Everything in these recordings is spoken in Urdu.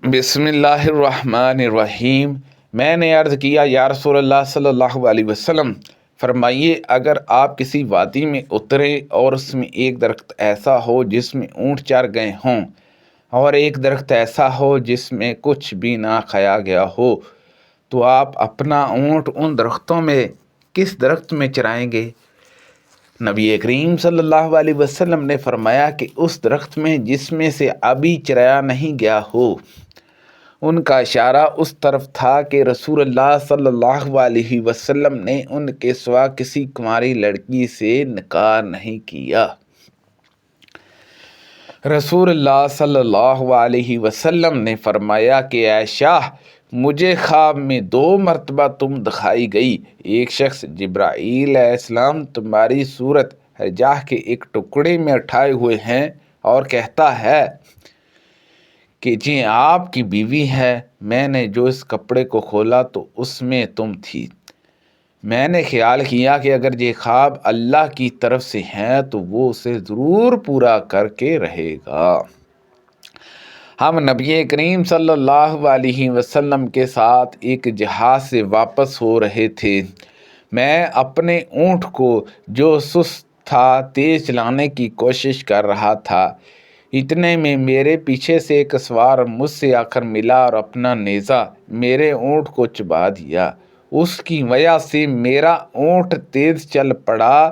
بسم اللہ الرحمن الرحیم۔ میں نے عرض کیا یا رسول اللہ صلی اللہ علیہ وسلم، فرمائیے اگر آپ کسی وادی میں اترے اور اس میں ایک درخت ایسا ہو جس میں اونٹ چر گئے ہوں، اور ایک درخت ایسا ہو جس میں کچھ بھی نہ کھایا گیا ہو، تو آپ اپنا اونٹ ان درختوں میں کس درخت میں چرائیں گے؟ نبی کریم صلی اللہ علیہ وسلم نے فرمایا کہ اس درخت میں جس میں سے ابھی چرایا نہیں گیا ہو۔ ان کا اشارہ اس طرف تھا کہ رسول اللہ صلی اللہ علیہ وسلم نے ان کے سوا کسی کماری لڑکی سے نکاح نہیں کیا۔ رسول اللہ صلی اللہ علیہ وسلم نے فرمایا کہ عائشہ، مجھے خواب میں 2 مرتبہ تم دکھائی گئی۔ ایک شخص جبرائیل علیہ السلام تمہاری صورت ہرجاہ کے ایک ٹکڑے میں اٹھائے ہوئے ہیں اور کہتا ہے کہ جی آپ کی بیوی ہے۔ میں نے جو اس کپڑے کو کھولا تو اس میں تم تھی۔ میں نے خیال کیا کہ اگر یہ خواب اللہ کی طرف سے ہے تو وہ اسے ضرور پورا کر کے رہے گا۔ ہم نبی کریم صلی اللہ علیہ وسلم کے ساتھ ایک جہاز سے واپس ہو رہے تھے۔ میں اپنے اونٹ کو جو سست تھا تیز چلانے کی کوشش کر رہا تھا۔ اتنے میں میرے پیچھے سے ایک سوار مجھ سے آ کر ملا اور اپنا نیزہ میرے اونٹ کو چبا دیا۔ اس کی وجہ سے میرا اونٹ تیز چل پڑا،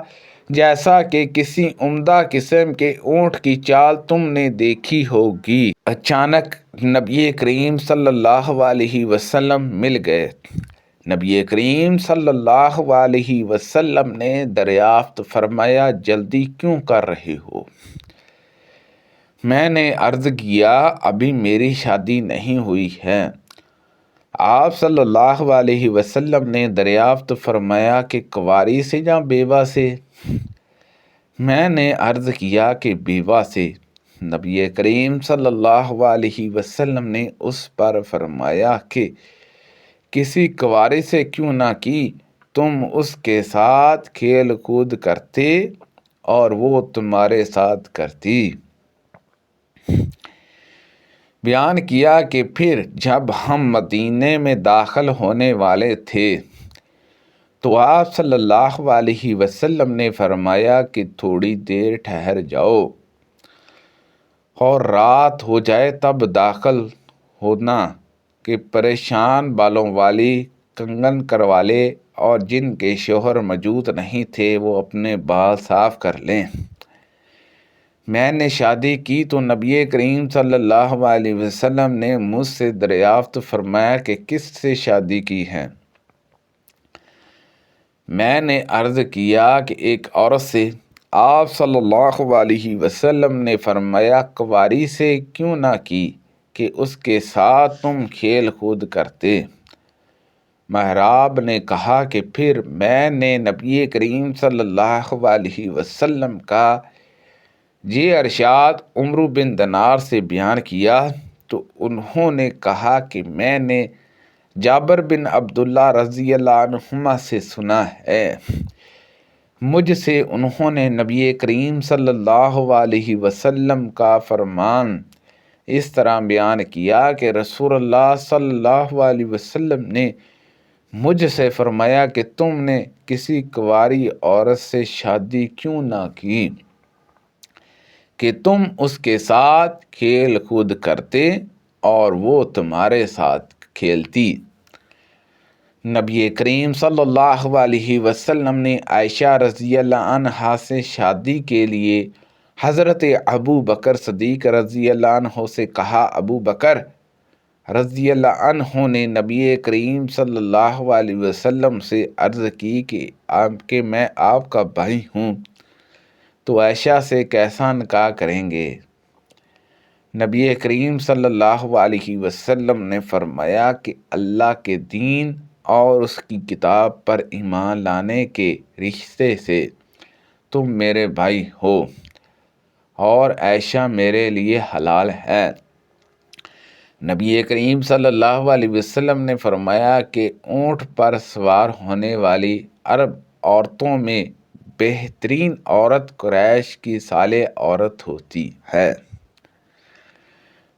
جیسا کہ کسی عمدہ قسم کے اونٹ کی چال تم نے دیکھی ہوگی۔ اچانک نبی کریم صلی اللہ علیہ وسلم مل گئے۔ نبی کریم صلی اللہ علیہ وسلم نے دریافت فرمایا، جلدی کیوں کر رہے ہو؟ میں نے عرض کیا، ابھی میری شادی نہیں ہوئی ہے۔ آپ صلی اللہ علیہ وسلم نے دریافت فرمایا کہ کنواری سے یا بیوہ سے؟ میں نے عرض کیا کہ بیوہ سے۔ نبی کریم صلی اللہ علیہ وسلم نے اس پر فرمایا کہ کسی کنواری سے کیوں نہ کی، تم اس کے ساتھ کھیل کود کرتے اور وہ تمہارے ساتھ کرتی۔ بیان کیا کہ پھر جب ہم مدینے میں داخل ہونے والے تھے تو آپ صلی اللہ علیہ وسلم نے فرمایا کہ تھوڑی دیر ٹھہر جاؤ اور رات ہو جائے تب داخل ہونا، کہ پریشان بالوں والی کنگن کروالے اور جن کے شوہر موجود نہیں تھے وہ اپنے بال صاف کر لیں۔ میں نے شادی کی تو نبی کریم صلی اللہ علیہ وسلم نے مجھ سے دریافت فرمایا کہ کس سے شادی کی ہے؟ میں نے عرض کیا کہ ایک عورت سے۔ آپ صلی اللہ علیہ وسلم نے فرمایا، کنواری سے کیوں نہ کی کہ اس کے ساتھ تم کھیل کود کرتے؟ محراب نے کہا کہ پھر میں نے نبی کریم صلی اللہ علیہ وسلم کا یہ ارشاد عمرو بن دینار سے بیان کیا تو انہوں نے کہا کہ میں نے جابر بن عبداللہ رضی اللہ عنہما سے سنا ہے۔ مجھ سے انہوں نے نبی کریم صلی اللہ علیہ وسلم کا فرمان اس طرح بیان کیا کہ رسول اللہ صلی اللہ علیہ وسلم نے مجھ سے فرمایا کہ تم نے کسی کنواری عورت سے شادی کیوں نہ کی کہ تم اس کے ساتھ کھیل کود کرتے اور وہ تمہارے ساتھ کھیلتی۔ نبی کریم صلی اللہ علیہ وسلم نے عائشہ رضی اللہ عنہا سے شادی کے لیے حضرت ابو بکر صدیق رضی اللہ عنہ سے کہا۔ ابو بکر رضی اللہ عنہ نے نبی کریم صلی اللہ علیہ وسلم سے عرض کی کہ میں آپ کا بھائی ہوں تو عائشہ سے کیسا نکاح کریں گے؟ نبی کریم صلی اللہ علیہ وسلم نے فرمایا کہ اللہ کے دین اور اس کی کتاب پر ایمان لانے کے رشتے سے تم میرے بھائی ہو اور عائشہ میرے لیے حلال ہے۔ نبی کریم صلی اللہ علیہ وسلم نے فرمایا کہ اونٹ پر سوار ہونے والی عرب عورتوں میں بہترین عورت قریش کی صالح عورت ہوتی ہے۔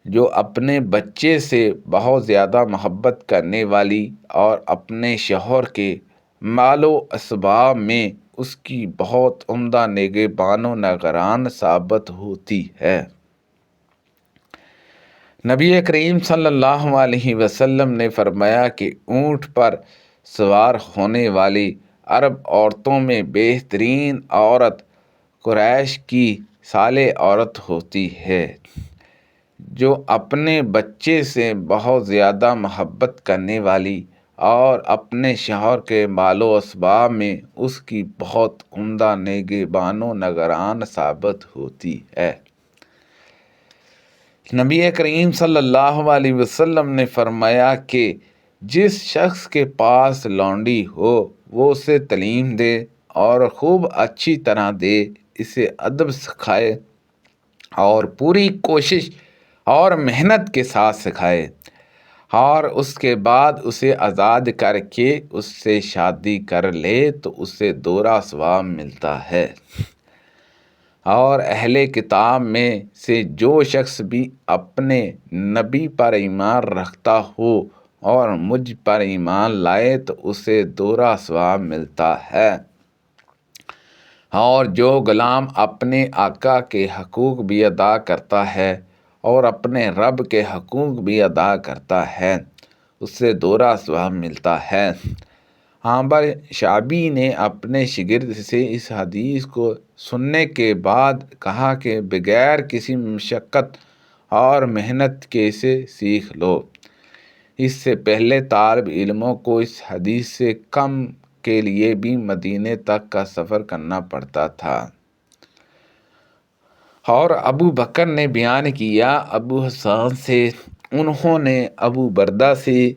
جو اپنے بچے سے بہت زیادہ محبت کرنے والی اور اپنے شوہر کے مال و اسباب میں اس کی بہت عمدہ نگہبان و نگران ثابت ہوتی ہے۔ نبی کریم صلی اللہ علیہ وسلم نے فرمایا کہ اونٹ پر سوار ہونے والی عرب عورتوں میں بہترین عورت قریش کی صالح عورت ہوتی ہے، جو اپنے بچے سے بہت زیادہ محبت کرنے والی اور اپنے شوہر کے مال و اسباب میں اس کی بہت عمدہ نگہبان و نگران ثابت ہوتی ہے۔ نبی کریم صلی اللہ علیہ وسلم نے فرمایا کہ جس شخص کے پاس لونڈی ہو وہ اسے تعلیم دے اور خوب اچھی طرح دے، اسے ادب سکھائے اور پوری کوشش اور محنت کے ساتھ سکھائے، اور اس کے بعد اسے آزاد کر کے اس سے شادی کر لے تو اسے دوہرا ثواب ملتا ہے۔ اور اہل کتاب میں سے جو شخص بھی اپنے نبی پر ایمان رکھتا ہو اور مجھ پر ایمان لائے تو اسے دوہرا ثواب ملتا ہے، اور جو غلام اپنے آقا کے حقوق بھی ادا کرتا ہے اور اپنے رب کے حقوق بھی ادا کرتا ہے اسے دوہرا ثواب ملتا ہے۔ عامر شعبی نے اپنے شاگرد سے اس حدیث کو سننے کے بعد کہا کہ بغیر کسی مشقت اور محنت کے اسے سیکھ لو۔ اس سے پہلے طالب علموں کو اس حدیث سے کم کے لیے بھی مدینے تک کا سفر کرنا پڑتا تھا۔ اور ابو بکر نے بیان کیا ابو حسان سے، انہوں نے ابو بردہ سے،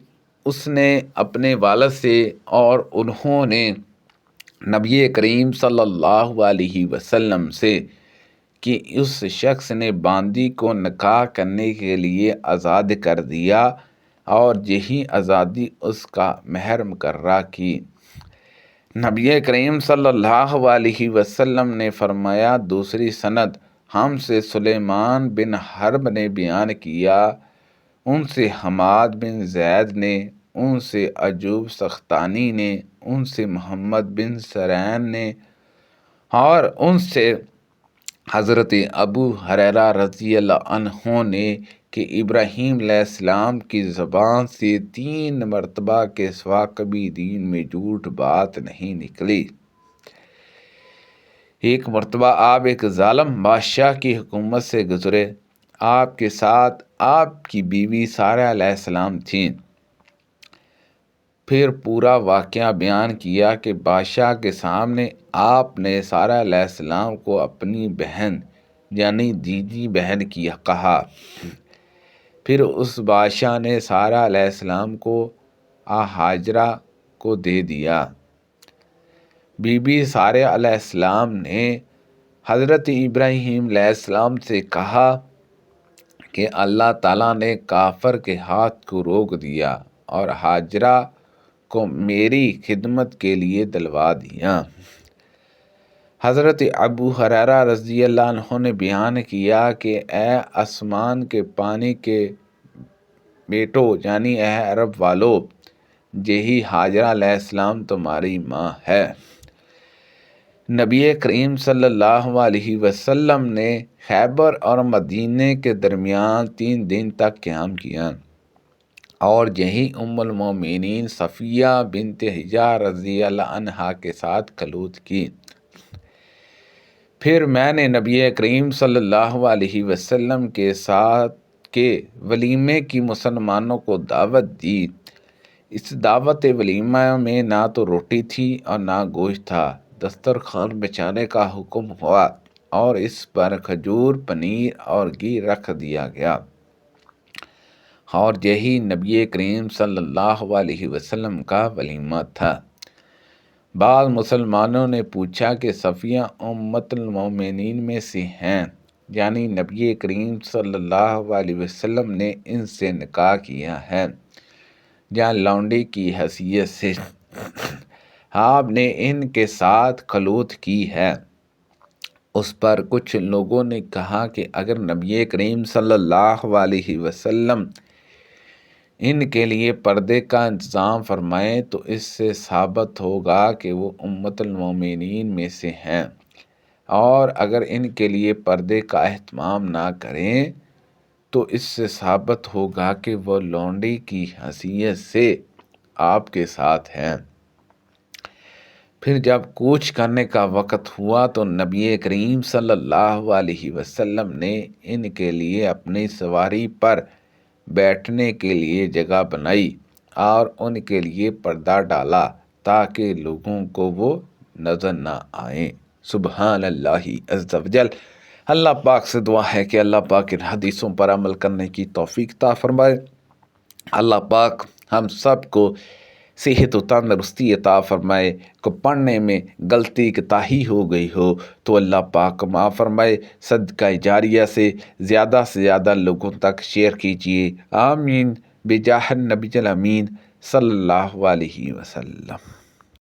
اس نے اپنے والد سے، اور انہوں نے نبی کریم صلی اللہ علیہ وسلم سے کہ اس شخص نے باندی کو نکاح کرنے کے لیے آزاد کر دیا اور یہی آزادی اس کا مہر مقررہ کی۔ نبی کریم صلی اللہ علیہ وسلم نے فرمایا، دوسری سند ہم سے سلیمان بن حرب نے بیان کیا، ان سے حماد بن زید نے، ان سے ایوب سختانی نے، ان سے محمد بن سرین نے، اور ان سے حضرت ابو ہریرہ رضی اللہ عنہ نے کہ ابراہیم علیہ السلام کی زبان سے 3 مرتبہ کے سوا کبھی دین میں جھوٹ بات نہیں نکلی۔ ایک مرتبہ آپ ایک ظالم بادشاہ کی حکومت سے گزرے، آپ کے ساتھ آپ کی بیوی سارہ علیہ السلام تھیں۔ پھر پورا واقعہ بیان کیا کہ بادشاہ کے سامنے آپ نے سارہ علیہ السلام کو اپنی بہن یعنی دیدی بہن کی کہا۔ پھر اس بادشاہ نے سارہ علیہ السلام کو ہاجرہ کو دے دیا۔ بی بی سارہ علیہ السلام نے حضرت ابراہیم علیہ السلام سے کہا کہ اللہ تعالیٰ نے کافر کے ہاتھ کو روک دیا اور ہاجرہ کو میری خدمت کے لیے دلوا دیا۔ حضرت ابو ہریرہ رضی اللہ عنہ نے بیان کیا کہ اے آسمان کے پانی کے بیٹو یعنی اے عرب والو، یہی ہاجرہ علیہ السلام تمہاری ماں ہے۔ نبی کریم صلی اللہ علیہ وسلم نے خیبر اور مدینے کے درمیان 3 دن تک قیام کیا اور یہی ام المومنین صفیہ بنت حییٰ رضی اللہ عنہا کے ساتھ خلوت کی۔ پھر میں نے نبی کریم صلی اللہ علیہ وسلم کے ساتھ کے ولیمے کی مسلمانوں کو دعوت دی۔ اس دعوت ولیمہ میں نہ تو روٹی تھی اور نہ گوشت تھا، دسترخوان بچھانے کا حکم ہوا اور اس پر کھجور، پنیر اور گھی رکھ دیا گیا، اور یہی نبی کریم صلی اللہ علیہ وسلم کا ولیمہ تھا۔ بعض مسلمانوں نے پوچھا کہ صفیہ امت المومنین میں سے ہیں، یعنی نبی کریم صلی اللہ علیہ وسلم نے ان سے نکاح کیا ہے یا لونڈی کی حیثیت سے آپ نے ان کے ساتھ خلوت کی ہے؟ اس پر کچھ لوگوں نے کہا کہ اگر نبی کریم صلی اللہ علیہ وسلم ان کے لیے پردے کا انتظام فرمائیں تو اس سے ثابت ہوگا کہ وہ امت المومنین میں سے ہیں، اور اگر ان کے لیے پردے کا اہتمام نہ کریں تو اس سے ثابت ہوگا کہ وہ لونڈی کی حیثیت سے آپ کے ساتھ ہیں۔ پھر جب کوچ کرنے کا وقت ہوا تو نبی کریم صلی اللہ علیہ وسلم نے ان کے لیے اپنی سواری پر بیٹھنے کے لیے جگہ بنائی اور ان کے لیے پردہ ڈالا تاکہ لوگوں کو وہ نظر نہ آئیں۔ سبحان اللہ عز و جل۔ اللہ پاک سے دعا ہے کہ اللہ پاک ان حدیثوں پر عمل کرنے کی توفیق عطا فرمائے۔ اللہ پاک ہم سب کو صحت و تندرستی عطا فرمائے۔ کو پڑھنے میں غلطی کوتاہی ہو گئی ہو تو اللہ پاک معاف فرمائے۔ صدقہ جاریہ سے زیادہ لوگوں تک شیئر کیجیے، آمین بجاہ النبی الامین صلی اللہ علیہ وسلم۔